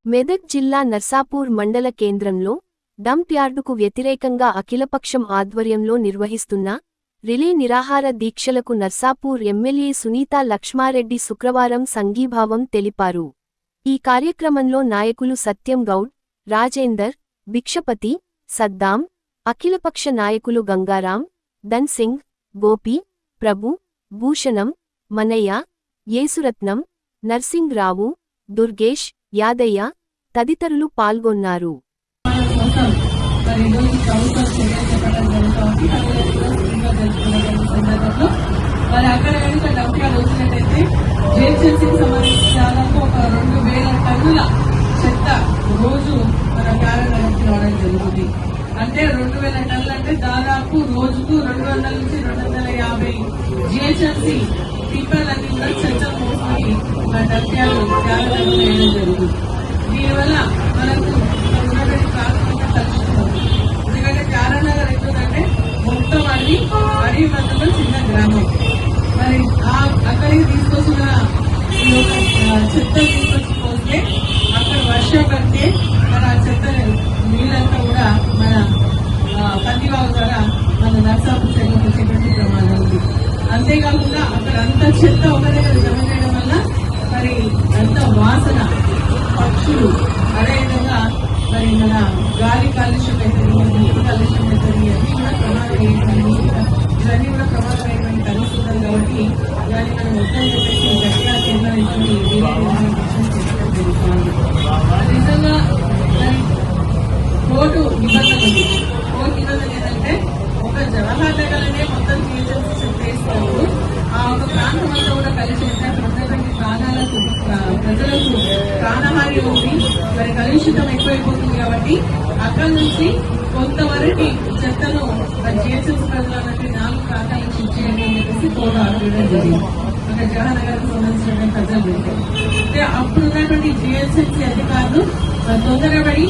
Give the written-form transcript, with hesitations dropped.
మెదక్ జిల్లా నర్సాపూర్ మండల కేంద్రంలో డంప్ యార్డుకు వ్యతిరేకంగా అఖిలపక్షం ఆధ్వర్యంలో నిర్వహిస్తున్న రిలే నిరాహార దీక్షలకు నర్సాపూర్ ఎమ్మెల్యే సునీతా లక్ష్మారెడ్డి శుక్రవారం సంఘీభావం తెలిపారు. ఈ కార్యక్రమంలో నాయకులు సత్యం గౌడ్, రాజేందర్, భిక్షపతి, సద్దాం, అఖిలపక్ష నాయకులు గంగారాం, ధన్ సింగ్, గోపి, ప్రభు, భూషణం, మనయ్య, యేసురత్నం, నర్సింగ్ రావు, దుర్గేష్, యాదయ్య తదితరులు పాల్గొన్నారు. అంటే 2000 టన్నులు అంటే దాదాపు రోజుకు 200 నుంచి 250 జిహెచ్ఎంసీ టిప్పర్లన్నీ కూడా చెత్తలు మోసుకొని డబ్యాలు వేయడం జరుగుతుంది. దీనివల్ల మనకు ఉన్నటువంటి ప్రాథమిక తలుచుకున్నాం. ఎందుకంటే చారణగర్ ఎట్లుందంటే మొత్తం అడవి మధ్యలో చిన్న గ్రామం. మరి అక్కడికి తీసుకొచ్చిన ఈ యొక్క చెత్త తీసుకొచ్చి పోస్తే అక్కడ వర్షం పడితే మన చెత్త నీళ్ళంతా కూడా మన కందివాగు ద్వారా మన నర్సాపూర్ సైడ్కి వచ్చేటువంటి ప్రమాదం ఉంది. అంతేకాకుండా అక్కడ అంత చెత్త ఒక దగ్గర జమ చేయడం వల్ల మరి అంత వాసన, పక్షులు, అదేవిధంగా మరి మన గాలి కాలుష్యం అవుతుంది, నీటి కాలుష్యం అవుతుంది, అన్ని కూడా ఇవన్నీ కూడా ప్రమాదమైనటువంటి పరిస్థితులు కాబట్టి దాన్ని మనం మొత్తం చెప్పేసి గట్టిగా తీర్మానించుకుని నిజంగా కోర్టు నిబంధన ఉంది. కోర్టు నిబంధన ఏంటంటే ఒక జవహర్ నగర్లోనే మొత్తం చేస్తారు. ఆ ఒక ప్రాంతం అంతా కూడా కలిసి ఉన్నటువంటి ప్రాణాలకు ప్రజలకు ప్రాణహాని ఉంది, మరి కలుషితం ఎక్కువైపోతుంది. కాబట్టి అక్కడి నుంచి కొంతవరకు చెత్తను జిహెచ్ఎంసీ ప్రజలు అన్నట్టు 4 ప్రాంతాలకు ఇచ్చేయండి అని చెప్పేసి కోర్టు ఆర్డర్ జరిగింది. అక్కడ జవహర్ నగర్ కు సంబంధించిన ప్రజలు అంటే అప్పుడు ఉన్నటువంటి జిహెచ్ఎంసీ అధికారులు తొందరపడి